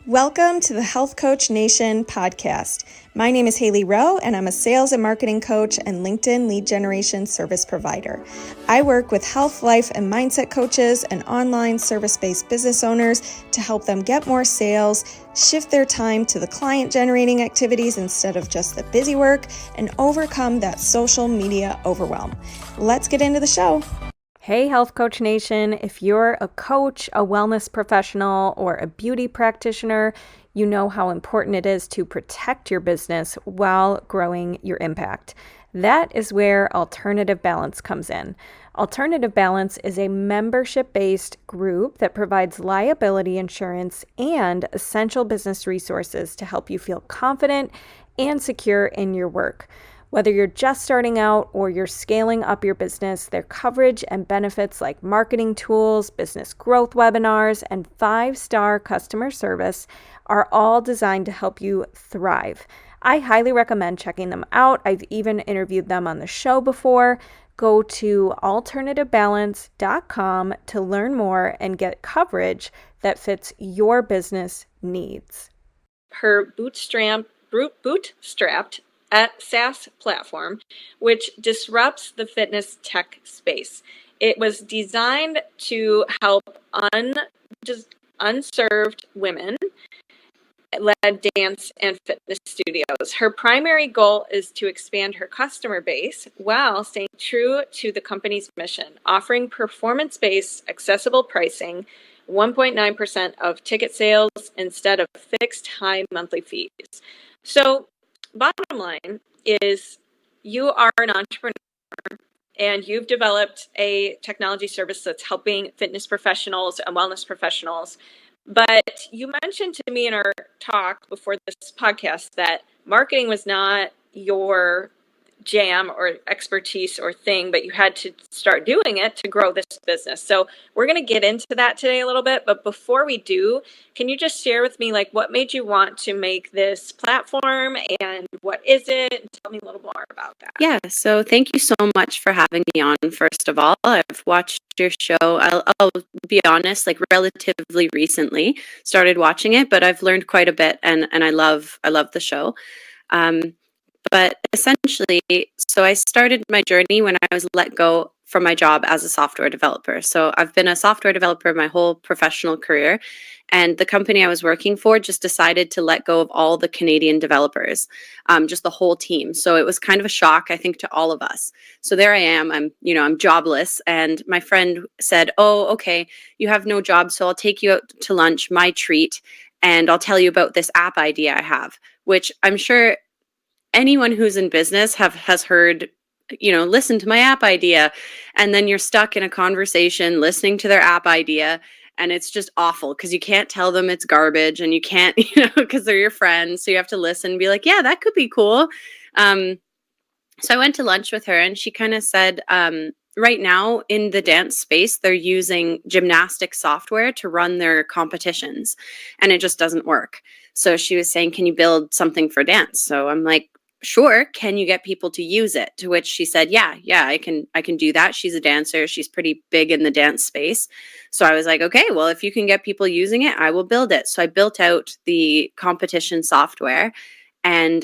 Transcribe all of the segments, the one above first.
Welcome to the Health Coach Nation podcast. My name is Hailey Rowe, and I'm a sales and marketing coach and LinkedIn lead generation service provider. I work with health, life, and mindset coaches and online service-based business owners to help them get more sales, shift their time to the client-generating activities instead of just the busy work, and overcome that social media overwhelm. Let's get into the show. Hey, Health Coach Nation. If you're a coach, a wellness professional, or a beauty practitioner, you know how important it is to protect your business while growing your impact. That is where Alternative Balance comes in. Alternative Balance is a membership-based group that provides liability insurance and essential business resources to help you feel confident and secure in your work. Whether you're just starting out or you're scaling up your business, their coverage and benefits like marketing tools, business growth webinars, and 5-star customer service are all designed to help you thrive. I highly recommend checking them out. I've even interviewed them on the show before. Go to alternativebalance.com to learn more and get coverage that fits your business needs. Her bootstrapped SaaS platform, which disrupts the fitness tech space. It was designed to help unserved women led dance and fitness studios. Her primary goal is to expand her customer base while staying true to the company's mission, offering performance-based, accessible pricing, 1.9% of ticket sales instead of fixed high monthly fees. So bottom line is you are an entrepreneur and you've developed a technology service that's helping fitness professionals and wellness professionals. But you mentioned to me in our talk before this podcast that marketing was not your jam or expertise or thing, but you had to start doing it to grow this business. So we're going to get into that today a little bit. But before we do, can you just share with me what made you want to make this platform and what is it? And tell me a little more about that. Yeah, so thank you so much for having me on. First of all, I've watched your show. I'll be honest, relatively recently started watching it, but I've learned quite a bit, and I love the show. But essentially, so I started my journey when I was let go from my job as a software developer. So I've been a software developer my whole professional career, and the company I was working for just decided to let go of all the Canadian developers, just the whole team. So it was kind of a shock, I think, to all of us. So there I am, I'm jobless, and my friend said, "Oh, okay, you have no job, so I'll take you out to lunch, my treat, and I'll tell you about this app idea I have," which I'm sure anyone who's in business has heard, listen to my app idea. And then you're stuck in a conversation listening to their app idea. And it's just awful because you can't tell them it's garbage and you can't, because they're your friends. So you have to listen and be like, yeah, that could be cool. So I went to lunch with her and she kind of said, right now in the dance space, they're using gymnastic software to run their competitions and it just doesn't work. So she was saying, can you build something for dance? So I'm like, sure. Can you get people to use it? To which she said, yeah, I can do that. She's a dancer. She's pretty big in the dance space. So I was like, okay, well, if you can get people using it, I will build it. So I built out the competition software, and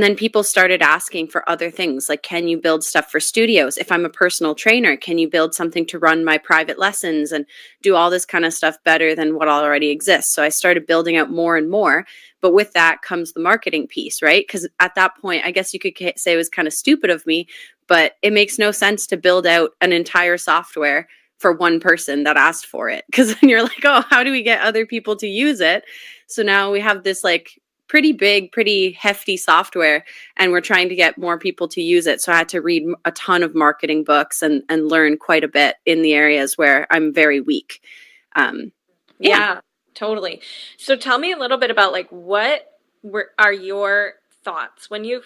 then people started asking for other things, like, can you build stuff for studios? If I'm a personal trainer, can you build something to run my private lessons and do all this kind of stuff better than what already exists? So I started building out more and more. But with that comes the marketing piece, right? Because at that point, I guess you could say it was kind of stupid of me, but it makes no sense to build out an entire software for one person that asked for it. Because then you're like, oh, how do we get other people to use it? So now we have this pretty big, pretty hefty software, and we're trying to get more people to use it. So I had to read a ton of marketing books and learn quite a bit in the areas where I'm very weak. Yeah, totally. So tell me a little bit about what are your thoughts when you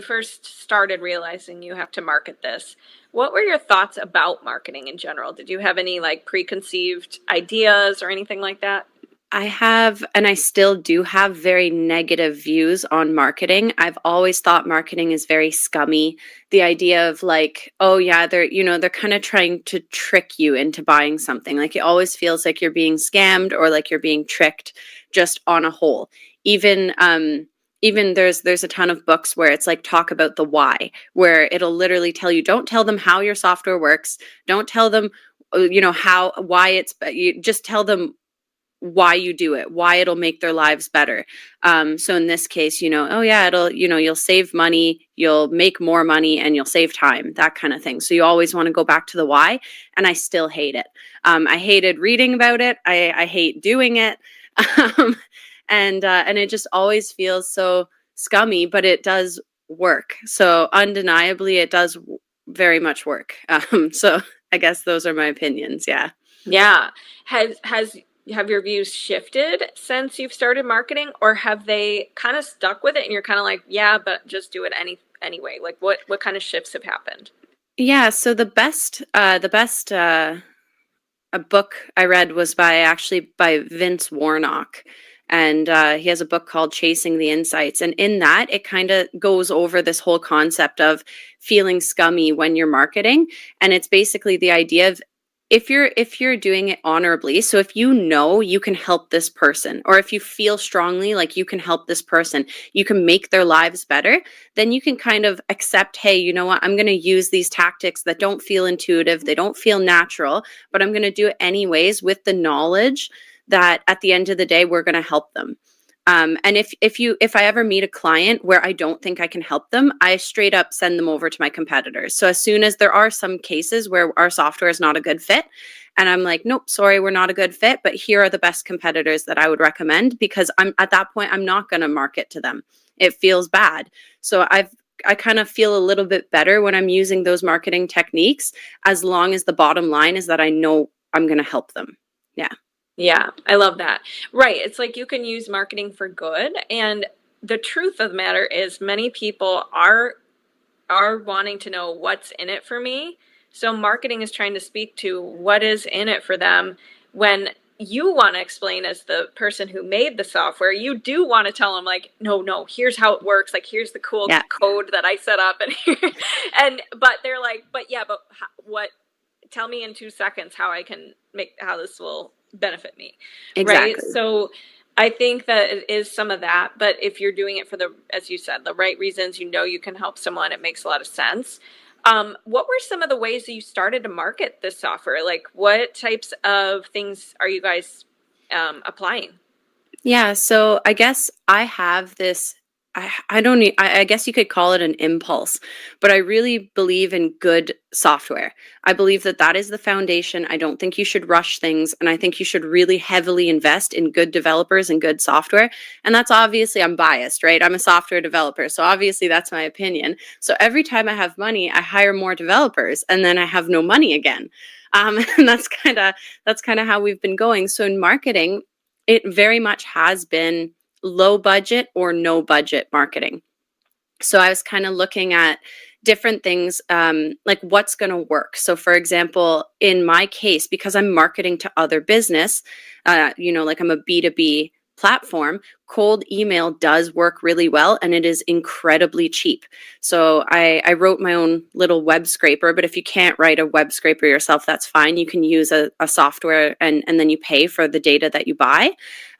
first started realizing you have to market this? What were your thoughts about marketing in general? Did you have any preconceived ideas or anything like that? I have, and I still do have very negative views on marketing. I've always thought marketing is very scummy. The idea of like, oh yeah, they're kind of trying to trick you into buying something. Like it always feels like you're being scammed or like you're being tricked just on a whole. Even even there's a ton of books where it's like talk about the why, where it'll literally tell you, don't tell them how your software works, don't tell them how why it's, you just tell them why you do it, why it'll make their lives better. So in this case, oh yeah, it'll, you'll save money, you'll make more money, and you'll save time, that kind of thing. So you always want to go back to the why, and I still hate it. I hated reading about it. I hate doing it, and it just always feels so scummy, but it does work. So undeniably, it does very much work. So I guess those are my opinions. Yeah. Yeah. Have your views shifted since you've started marketing, or have they kind of stuck with it and you're kind of like, yeah, but just do it anyway? Like what kind of shifts have happened? Yeah, so the best a book I read was by Vince Warnock, and he has a book called Chasing the Insights, and in that it kind of goes over this whole concept of feeling scummy when you're marketing, and it's basically the idea of if you're doing it honorably, so if you can help this person, or if you feel strongly like you can help this person, you can make their lives better, then you can kind of accept, hey, you know what, I'm going to use these tactics that don't feel intuitive, they don't feel natural, but I'm going to do it anyways with the knowledge that at the end of the day, we're going to help them. And if I ever meet a client where I don't think I can help them, I straight up send them over to my competitors. So as soon as there are some cases where our software is not a good fit, and I'm like, nope, sorry, we're not a good fit, but here are the best competitors that I would recommend, because I'm at that point, I'm not going to market to them. It feels bad. So I kind of feel a little bit better when I'm using those marketing techniques, as long as the bottom line is that I know I'm going to help them. Yeah. Yeah, I love that. Right. It's like you can use marketing for good. And the truth of the matter is many people are wanting to know what's in it for me. So marketing is trying to speak to what is in it for them. When you want to explain, as the person who made the software, you do want to tell them like, no, here's how it works. Like, here's the cool code that I set up. But they're like, but yeah, but what, tell me in 2 seconds how I can how this will benefit me. Exactly. Right. So I think that it is some of that, but if you're doing it for as you said, the right reasons, you can help someone, it makes a lot of sense. What were some of the ways that you started to market this software? Like what types of things are you guys applying? Yeah, so I guess I have this. I don't need, I guess you could call it an impulse, but I really believe in good software. I believe that that is the foundation. I don't think you should rush things, and I think you should really heavily invest in good developers and good software. And that's obviously, I'm biased, right? I'm a software developer, so obviously that's my opinion. So every time I have money, I hire more developers, and then I have no money again. And that's kind of how we've been going. So in marketing, it very much has been low budget or no budget marketing. So I was kind of looking at different things, like what's going to work. So for example, in my case, because I'm marketing to other business, like I'm a B2B platform, cold email does work really well, and it is incredibly cheap. So I wrote my own little web scraper, but if you can't write a web scraper yourself, that's fine. You can use a software, and then you pay for the data that you buy.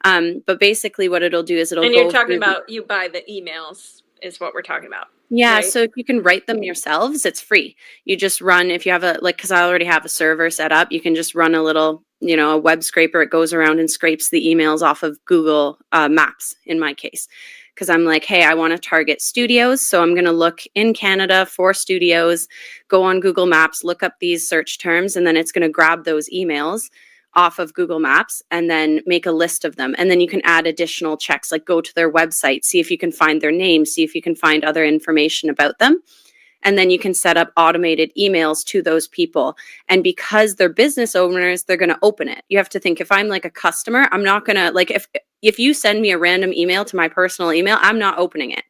But basically what it'll do is it'll And you're go talking through about you buy the emails is what we're talking about. Yeah, right? so if you can write them yourselves, it's free. You just run, if you have because I already have a server set up, you can just run a little, a web scraper. It goes around and scrapes the emails off of Google Maps in my case. Because I'm like, hey, I want to target studios. So I'm going to look in Canada for studios, go on Google Maps, look up these search terms, and then it's going to grab those emails off of Google Maps and then make a list of them. And then you can add additional checks, like go to their website, see if you can find their name, see if you can find other information about them. And then you can set up automated emails to those people. And because they're business owners, they're going to open it. You have to think, if I'm like a customer, I'm not going to, like, if you send me a random email to my personal email, I'm not opening it.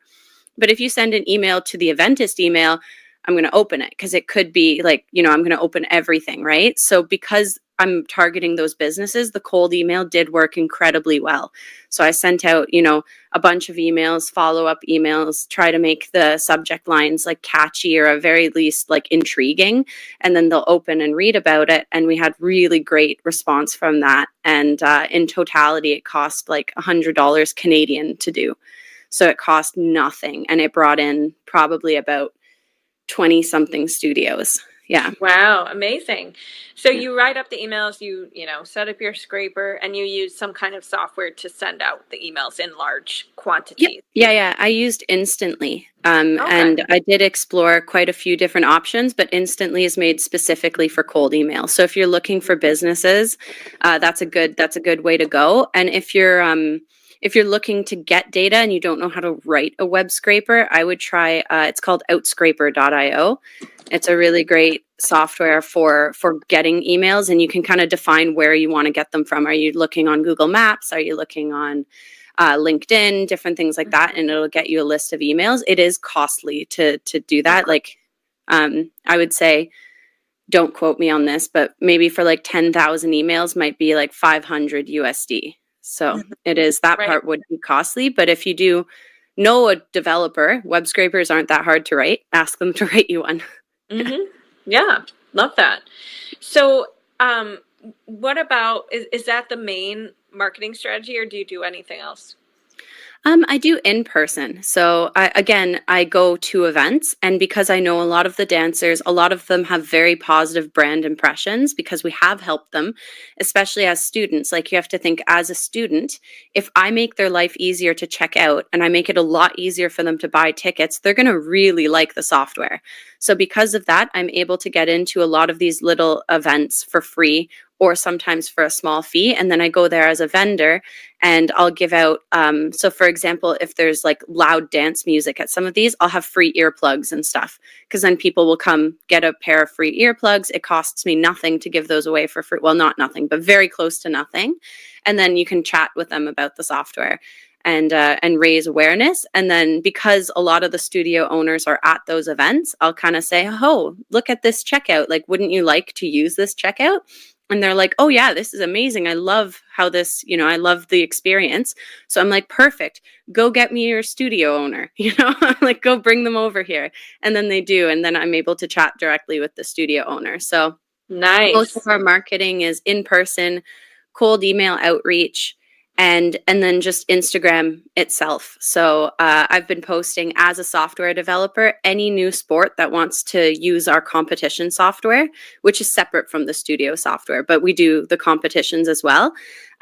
But if you send an email to the Eventist email, I'm going to open it, because it could be like, I'm going to open everything, right? So because I'm targeting those businesses, the cold email did work incredibly well. So I sent out, a bunch of emails, follow-up emails, try to make the subject lines like catchy or at very least like intriguing, and then they'll open and read about it. And we had really great response from that. And in totality, it cost like $100 Canadian to do. So it cost nothing, and it brought in probably about 20 something studios. Yeah. Wow, amazing. So you write up the emails, you set up your scraper, and you use some kind of software to send out the emails in large quantities. Yeah. I used Instantly. Okay. And I did explore quite a few different options, but Instantly is made specifically for cold email. So if you're looking for businesses, that's a good way to go. And if you're looking to get data and you don't know how to write a web scraper, I would try, it's called outscraper.io. It's a really great software for getting emails, and you can kind of define where you want to get them from. Are you looking on Google Maps? Are you looking on LinkedIn? Different things like that, and it'll get you a list of emails. It is costly to do that. Like, I would say, don't quote me on this, but maybe for like 10,000 emails might be like 500 USD. So it is, that part would be costly. But if you do know a developer, web scrapers aren't that hard to write. Ask them to write you one. Yeah, love that. So, what about, is that the main marketing strategy, or do you do anything else? I do in person. So I go to events, and because I know a lot of the dancers, a lot of them have very positive brand impressions because we have helped them, especially as students. Like, you have to think, as a student, if I make their life easier to check out and I make it a lot easier for them to buy tickets, they're going to really like the software. So because of that, I'm able to get into a lot of these little events for free, or sometimes for a small fee. And then I go there as a vendor, and I'll give out, so for example, if there's like loud dance music at some of these, I'll have free earplugs and stuff, because then people will come get a pair of free earplugs. It costs me nothing to give those away for free. Well, not nothing, but very close to nothing. And then you can chat with them about the software and raise awareness. And then because a lot of the studio owners are at those events, I'll kind of say, oh, look at this checkout. Like, wouldn't you like to use this checkout? And they're like, oh yeah, this is amazing. I love how this, I love the experience. So I'm like, perfect. Go get me your studio owner, like, go bring them over here. And then they do. And then I'm able to chat directly with the studio owner. So Nice. most of our marketing is in person, cold email outreach, and then just Instagram itself. So I've been posting, as a software developer, any new sport that wants to use our competition software, which is separate from the studio software, but we do the competitions as well.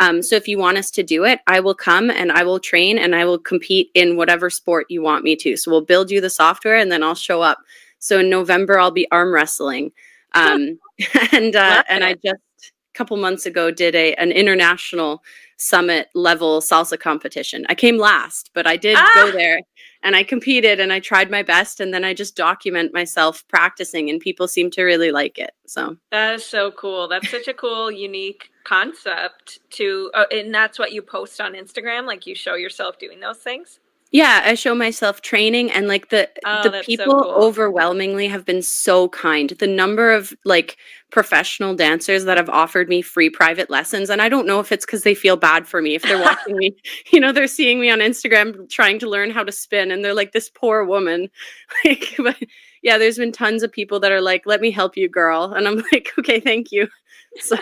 So if you want us to do it, I will come and I will train and I will compete in whatever sport you want me to. So we'll build you the software and then I'll show up. So in November, I'll be arm wrestling. And I just a couple months ago did an international summit level salsa competition. I came last, but I did go there and I competed and I tried my best, and then I just document myself practicing, and people seem to really like it. So that is so cool. That's such a cool, unique concept to, and that's what you post on Instagram. Like, you show yourself doing those things. yeah, I show myself training, and like the that's people so cool. overwhelmingly have been so kind. The number of like professional dancers that have offered me free private lessons, and I don't know if it's because they feel bad for me. If they're watching me, they're seeing me on Instagram trying to learn how to spin, and they're like, this poor woman. Like, but yeah, there's been tons of people that are like, let me help you, girl. And I'm like, okay, thank you. So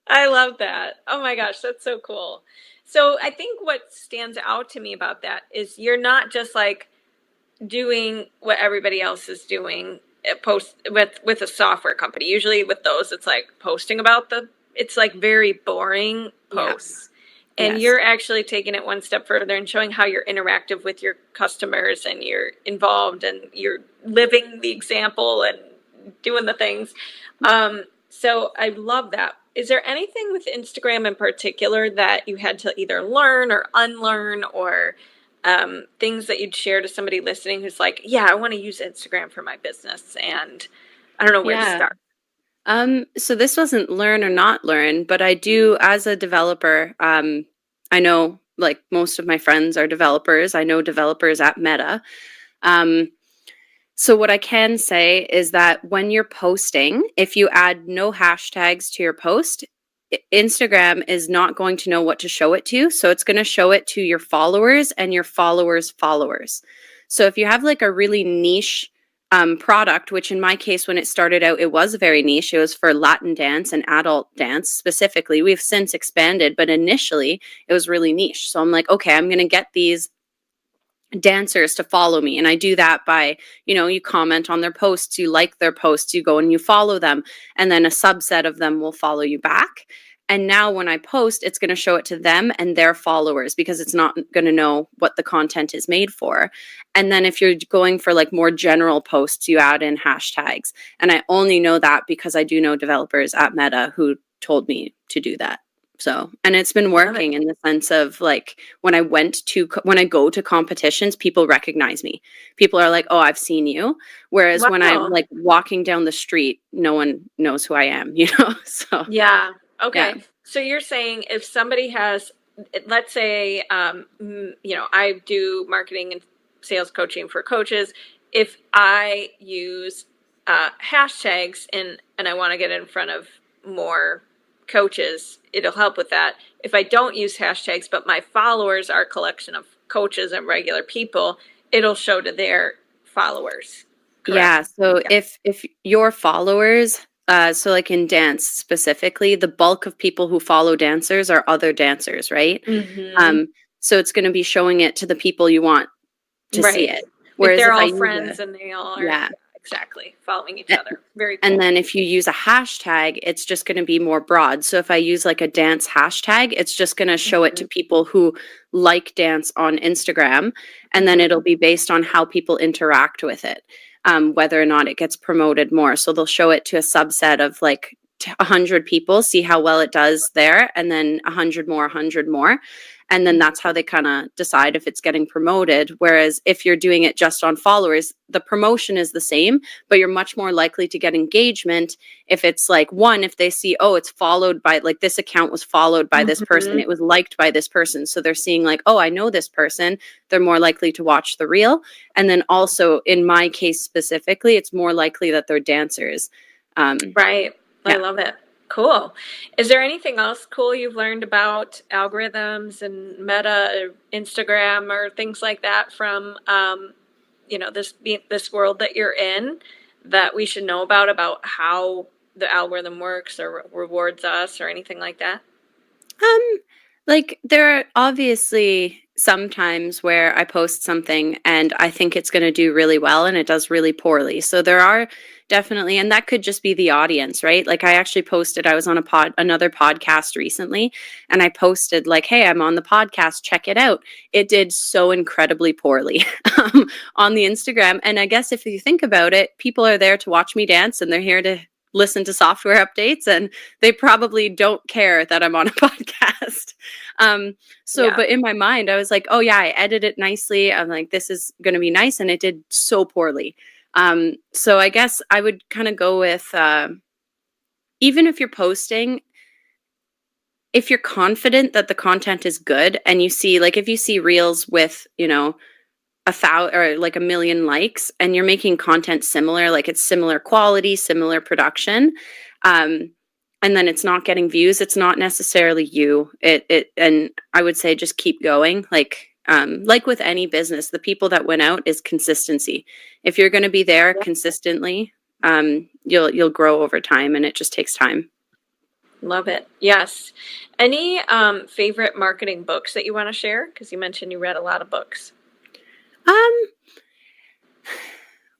I love that. Oh my gosh, that's so cool. So I think what stands out to me about that is you're not just like doing what everybody else is doing, post with a software company. Usually with those, it's like posting about it's like very boring posts. Yeah. And you're actually taking it one step further and showing how you're interactive with your customers, and you're involved, and you're living the example and doing the things. So I love that. Is there anything with Instagram in particular that you had to either learn or unlearn, or things that you'd share to somebody listening who's like, yeah, I want to use Instagram for my business and I don't know where to start? So this wasn't learn or not learn, but I do, as a developer, I know like most of my friends are developers. I know developers at Meta. So what I can say is that when you're posting, if you add no hashtags to your post, Instagram is not going to know what to show it to. So it's going to show it to your followers and your followers' followers. So if you have like a really niche product, which in my case, when it started out, it was very niche. It was for Latin dance and adult dance specifically. We've since expanded, but initially it was really niche. So I'm like, okay, I'm going to get these dancers to follow me. And I do that by, you comment on their posts, you like their posts, you go and you follow them. And then a subset of them will follow you back. And now when I post, it's going to show it to them and their followers because it's not going to know what the content is made for. And then if you're going for like more general posts, you add in hashtags. And I only know that because I do know developers at Meta who told me to do that. So, and it's been working in the sense of like when I go to competitions, people recognize me. People are like, "Oh, I've seen you." Whereas when I'm like walking down the street, no one knows who I am, So, yeah. Okay. Yeah. So you're saying if somebody has, let's say, I do marketing and sales coaching for coaches. If I use hashtags and I want to get in front of more coaches, it'll help with that. If I don't use hashtags, but my followers are a collection of coaches and regular people, it'll show to their followers. Correct? Yeah. So if your followers, so like in dance specifically, the bulk of people who follow dancers are other dancers, right? Mm-hmm. So it's going to be showing it to the people you want to see it. Whereas if they're all friends and they all are, yeah, exactly, following each other. Very cool. And then if you use a hashtag, it's just going to be more broad. So if I use like a dance hashtag, it's just going to show it to people who like dance on Instagram. And then it'll be based on how people interact with it, whether or not it gets promoted more. So they'll show it to a subset of like 100 people, see how well it does there, and then 100 more, 100 more. And then that's how they kind of decide if it's getting promoted. Whereas if you're doing it just on followers, the promotion is the same, but you're much more likely to get engagement if it's like if they see, oh, it's followed by like this account was followed by this person. It was liked by this person. So they're seeing like, oh, I know this person. They're more likely to watch the reel. And then also in my case specifically, it's more likely that they're dancers. Right. I love it. Cool. Is there anything else cool you've learned about algorithms and Meta, or Instagram, or things like that from, this world that you're in that we should know about how the algorithm works or rewards us or anything like that? Like there are obviously some times where I post something and I think it's going to do really well and it does really poorly. So there are definitely, and that could just be the audience, right? Like I actually posted, I was on another podcast recently and I posted like, hey, I'm on the podcast, check it out. It did so incredibly poorly on the Instagram. And I guess if you think about it, people are there to watch me dance and they're here to listen to software updates and they probably don't care that I'm on a podcast. But in my mind, I was like, oh yeah, I edited it nicely. I'm like, this is going to be nice. And it did so poorly. So I guess I would kind of go with, even if you're posting, if you're confident that the content is good and you see, like if you see reels with, 1,000 or like 1 million likes and you're making content similar, like it's similar quality, similar production, and then it's not getting views, it's not necessarily you. And I would say just keep going. Like with any business, the people that win out is consistency. If you're going to be there consistently, you'll grow over time, and it just takes time. Love it. Yes. Any favorite marketing books that you want to share? Because you mentioned you read a lot of books.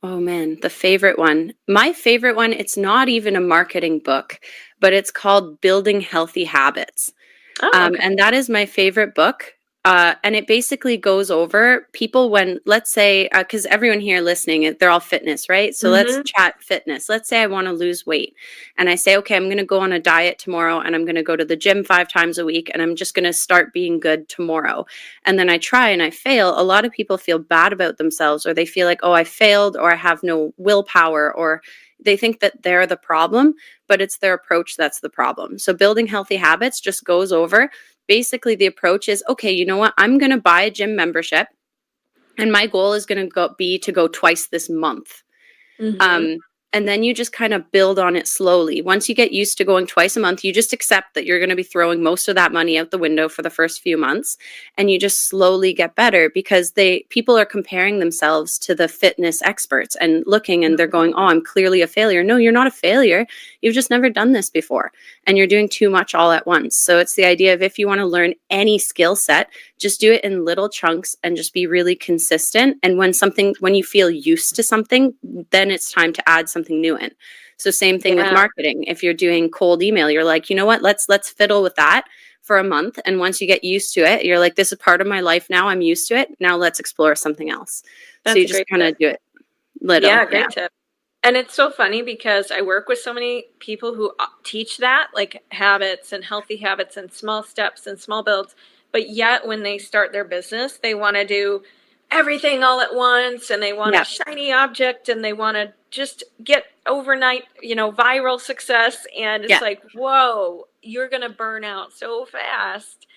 Oh man, the favorite one. My favorite one, it's not even a marketing book, but it's called Building Healthy Habits. Oh, okay. And that is my favorite book. And it basically goes over people when, let's say, because everyone here listening, they're all fitness, right? So let's chat fitness. Let's say I want to lose weight. And I say, okay, I'm going to go on a diet tomorrow and I'm going to go to the gym 5 times a week and I'm just going to start being good tomorrow. And then I try and I fail. A lot of people feel bad about themselves, or they feel like, oh, I failed, or I have no willpower, or they think that they're the problem, but it's their approach that's the problem. So Building Healthy Habits just goes over. Basically, the approach is, okay, you know what? I'm going to buy a gym membership and my goal is going to be to go twice this month. Mhm. And then you just kind of build on it slowly. Once you get used to going twice a month, you just accept that you're going to be throwing most of that money out the window for the first few months, and you just slowly get better because people are comparing themselves to the fitness experts and looking, and they're going, "Oh, I'm clearly a failure." No, you're not a failure. You've just never done this before, and you're doing too much all at once. So it's the idea of, if you want to learn any skill set, just do it in little chunks and just be really consistent. And when you feel used to something, then it's time to add something new in. So same thing with Yeah. marketing. If you're doing cold email, you're like, you know what, let's fiddle with that for a month. And once you get used to it, you're like, this is part of my life now. I'm used to it. Now let's explore something else. So That's you a just great kind of tip. do it little. Yeah, Yeah. great tip. And it's so funny because I work with so many people who teach that, like habits and healthy habits and small steps and small builds. But yet, when they start their business, they want to do everything all at once, and they want a Yeah. shiny object, and they want to just get overnight, viral success. And it's Yeah. like, whoa, you're going to burn out so fast.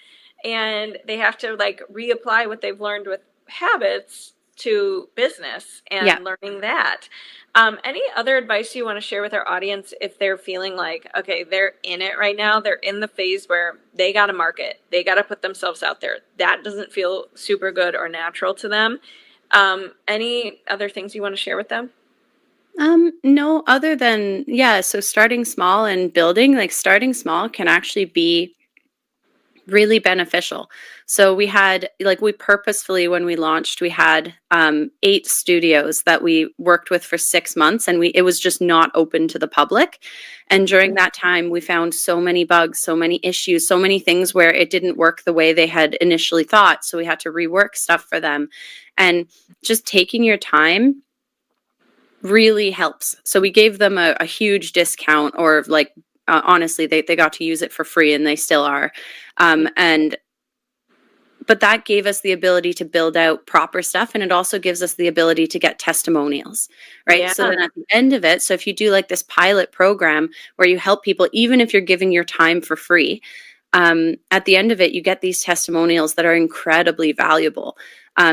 And they have to like reapply what they've learned with habits to business Yeah. and learning that. Any other advice you want to share with our audience if they're feeling like, okay, they're in it right now, they're in the phase where they got to market, they got to put themselves out there. That doesn't feel super good or natural to them. Any other things you want to share with them? No, other than, yeah, so starting small and building, like starting small can actually be really beneficial. So we purposefully, when we launched, we had 8 studios that we worked with for 6 months, and it was just not open to the public. And during that time, we found so many bugs, so many issues, so many things where it didn't work the way they had initially thought. So we had to rework stuff for them. And just taking your time really helps. So we gave them a huge discount, or like, honestly, they got to use it for free, and they still are. But that gave us the ability to build out proper stuff, and it also gives us the ability to get testimonials, right? Yeah. So then at the end of it, so if you do like this pilot program where you help people, even if you're giving your time for free, at the end of it, you get these testimonials that are incredibly valuable,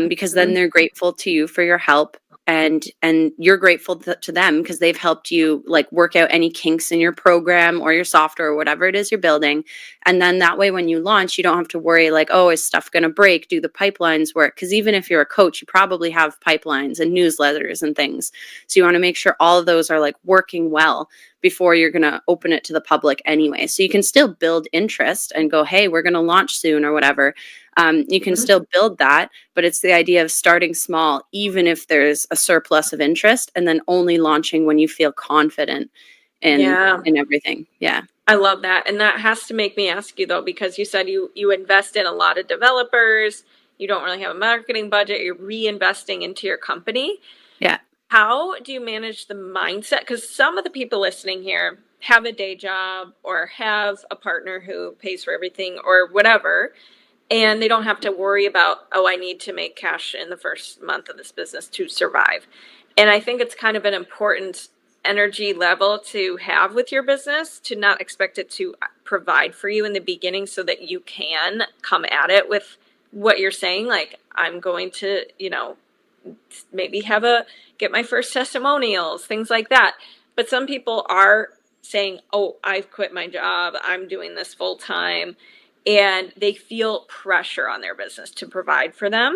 because then they're grateful to you for your help, and you're grateful to them because they've helped you like work out any kinks in your program or your software or whatever it is you're building. And then that way, when you launch, you don't have to worry like, oh, is stuff going to break? Do the pipelines work? Because even if you're a coach, you probably have pipelines and newsletters and things. So you want to make sure all of those are like working well before you're going to open it to the public anyway. So you can still build interest and go, hey, we're going to launch soon or whatever. You can still build that, but it's the idea of starting small, even if there's a surplus of interest, and then only launching when you feel confident in everything. Yeah. I love that. And that has to make me ask you though, because you said you invest in a lot of developers, you don't really have a marketing budget, you're reinvesting into your company. Yeah. How do you manage the mindset? Because some of the people listening here have a day job or have a partner who pays for everything or whatever, and they don't have to worry about, oh, I need to make cash in the first month of this business to survive. And I think it's kind of an important energy level to have with your business, to not expect it to provide for you in the beginning so that you can come at it with what you're saying. Like, I'm going to, maybe get my first testimonials, things like that. But some people are saying, oh, I've quit my job, I'm doing this full time, and they feel pressure on their business to provide for them.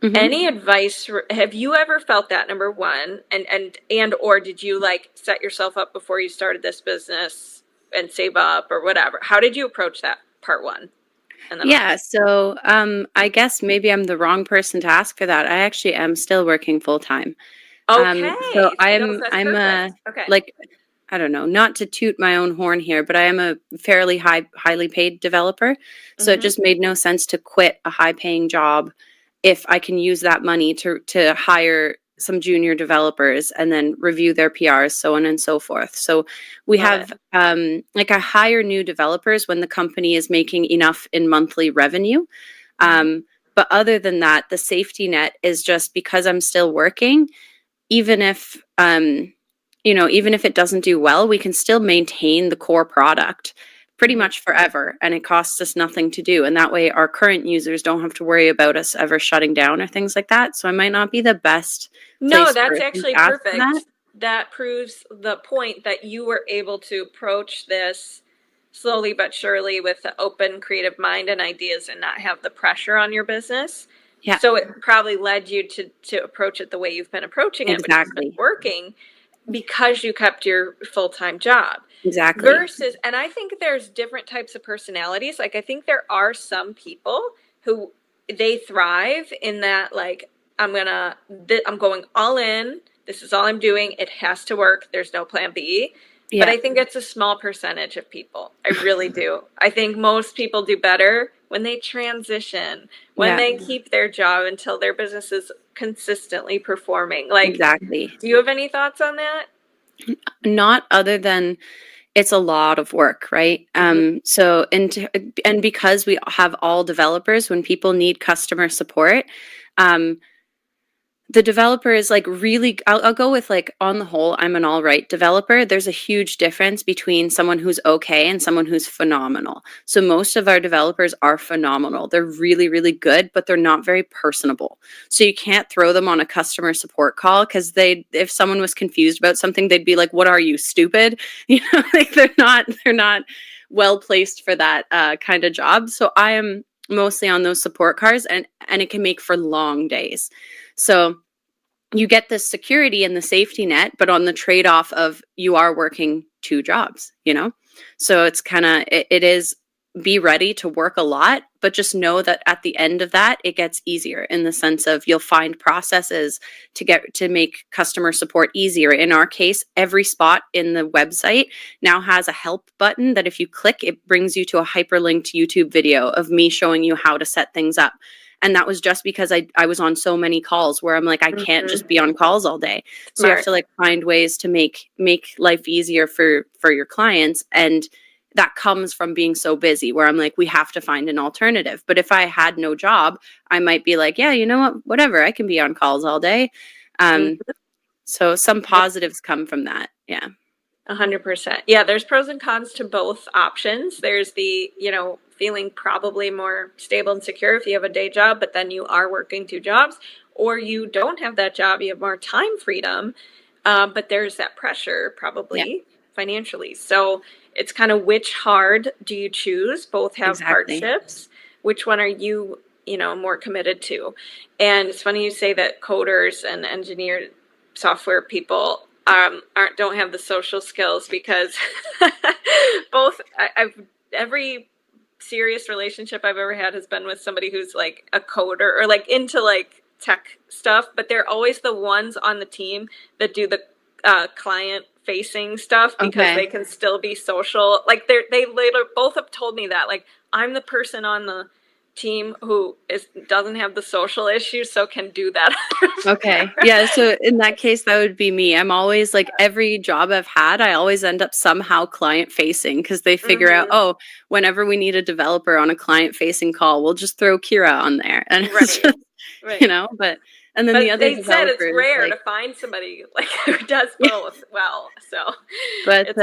Mm-hmm. Any advice? Have you ever felt that, number one, and or did you like set yourself up before you started this business and save up or whatever? How did you approach that, part one? Yeah, so I guess maybe I'm the wrong person to ask for that. I actually am still working full time. Okay, so that's I'm perfect. Okay. Like, I don't know, not to toot my own horn here, but I am a fairly highly paid developer. So it just made no sense to quit a high paying job if I can use that money to hire some junior developers and then review their PRs, so on and so forth. So we have like, I hire new developers when the company is making enough in monthly revenue. But other than that, the safety net is just because I'm still working, even if even if it doesn't do well, we can still maintain the core product pretty much forever, and it costs us nothing to do. And that way our current users don't have to worry about us ever shutting down or things like that. So I might not be the best. No, that's actually perfect. that proves the point that you were able to approach this slowly but surely with an open, creative mind and ideas and not have the pressure on your business. Yeah, So it probably led you to approach it the way you've been approaching it, which has been exactly. working because you kept your full-time job. Exactly. Versus, and I think there's different types of personalities. Like, I think there are some people who they thrive in that, like, I'm going all in. This is all I'm doing. It has to work. There's no plan B. But Yeah, I think it's a small percentage of people. I really do. I think most people do better when they transition, when yeah, they keep their job until their business is consistently performing. Like, exactly. do you have any thoughts on that? Not other than it's a lot of work, right? So and because we have all developers, when people need customer support, um, the developer is like really, I'll go with like on the whole, I'm an all right developer. There's a huge difference between someone who's okay and someone who's phenomenal. So most of our developers are phenomenal. They're really, really good, but they're not very personable. So you can't throw them on a customer support call because if someone was confused about something, they'd be like, "What are you, stupid?" You know, like they're not well placed for that kind of job. So I am mostly on those support cars, and it can make for long days. So you get the security and the safety net, but on the trade-off of you are working two jobs, you know? So it's kind of, it is be ready to work a lot, but just know that at the end of that, it gets easier in the sense of you'll find processes to make customer support easier. In our case, every spot in the website now has a help button that if you click, it brings you to a hyperlinked YouTube video of me showing you how to set things up. And that was just because I was on so many calls where I'm like, I can't just be on calls all day. So you have to like find ways to make life easier for your clients. And that comes from being so busy where I'm like, we have to find an alternative. But if I had no job, I might be like, yeah, you know what, whatever, I can be on calls all day. So some positives come from that. Yeah. 100%. Yeah, there's pros and cons to both options. There's the, feeling probably more stable and secure if you have a day job, but then you are working two jobs, or you don't have that job, you have more time freedom, but there's that pressure probably financially. So it's kind of which hard do you choose? Both have hardships. Which one are you, more committed to? And it's funny you say that coders and engineer software people don't have the social skills, because every serious relationship I've ever had has been with somebody who's like a coder or like into like tech stuff, but they're always the ones on the team that do the client facing stuff because they can still be social. Like they later both have told me that, like, I'm the person on the team who doesn't have the social issues, so can do that. Okay. Yeah. So in that case, that would be me. I'm always like, every job I've had, I always end up somehow client facing because they figure out, oh, whenever we need a developer on a client facing call, we'll just throw Ciara on there. And it's just, and then the other they said it's rare to find somebody like who does both well. So, but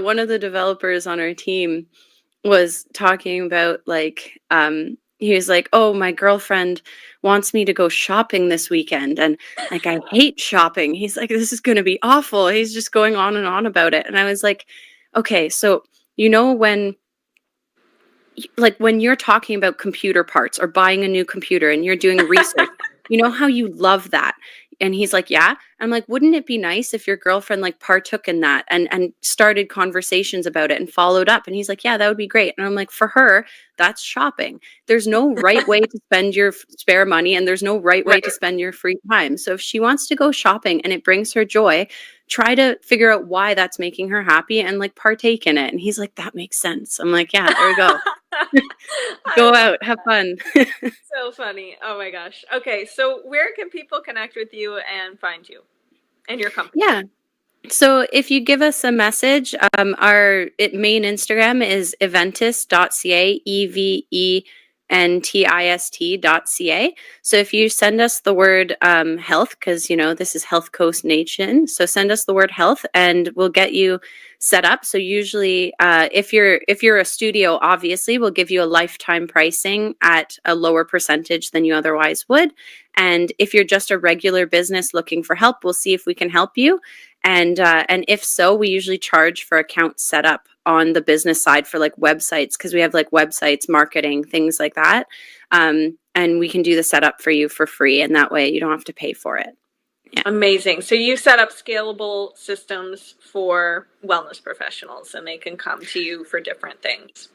one of the developers on our team was talking about like, he was like, oh, my girlfriend wants me to go shopping this weekend. And like, I hate shopping. He's like, this is going to be awful. He's just going on and on about it. And I was like, okay, so, when you're talking about computer parts or buying a new computer and you're doing research, you know how you love that. And he's like, yeah. I'm like, wouldn't it be nice if your girlfriend like partook in that and started conversations about it and followed up? And he's like, yeah, that would be great. And I'm like, for her, that's shopping. There's no right way to spend your spare money, and there's no right way to spend your free time. So if she wants to go shopping and it brings her joy, try to figure out why that's making her happy and like partake in it. And he's like, that makes sense. I'm like, yeah, there we go. Go out, have fun. So funny. Oh my gosh. Okay, so where can people connect with you and find you and your company? Yeah. So if you give us a message, our main Instagram is eventus.ca, healthcoastnation.ca. So if you send us the word health, because this is Health Coast Nation, so send us the word health and we'll get you set up. So usually if you're a studio, obviously we'll give you a lifetime pricing at a lower percentage than you otherwise would. And if you're just a regular business looking for help, we'll see if we can help you. And if so, we usually charge for account setup on the business side for like websites, because we have like websites, marketing, things like that. And we can do the setup for you for free. And that way you don't have to pay for it. Yeah. Amazing. So you set up scalable systems for wellness professionals and they can come to you for different things.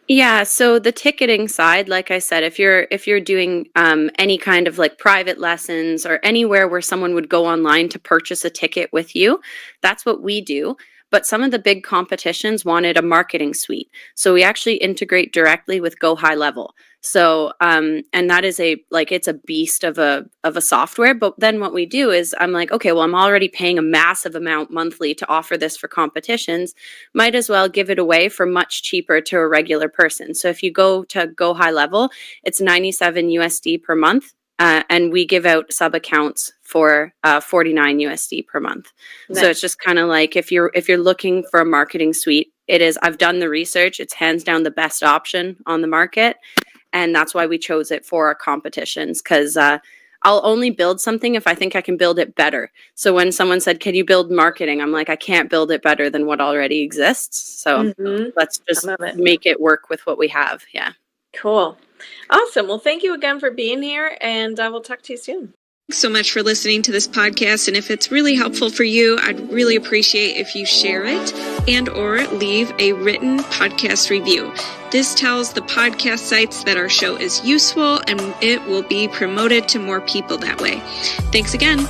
Yeah, so the ticketing side, like I said, if you're doing any kind of like private lessons or anywhere where someone would go online to purchase a ticket with you, that's what we do. But some of the big competitions wanted a marketing suite. So we actually integrate directly with Go High Level. So and that is it's a beast of a software. But then what we do is I'm like, okay, well, I'm already paying a massive amount monthly to offer this for competitions. Might as well give it away for much cheaper to a regular person. So if you go to Go High Level, it's 97 USD per month. And we give out sub accounts for 49 USD per month. Nice. So it's just kind of like if you're looking for a marketing suite, it is. I've done the research. It's hands down the best option on the market, and that's why we chose it for our competitions. Because I'll only build something if I think I can build it better. So when someone said, "Can you build marketing?" I'm like, I can't build it better than what already exists. So let's just make it work with what we have. Yeah. Cool. Awesome. Well, thank you again for being here, and I will talk to you soon. Thanks so much for listening to this podcast. And if it's really helpful for you, I'd really appreciate if you share it and or leave a written podcast review. This tells the podcast sites that our show is useful and it will be promoted to more people that way. Thanks again.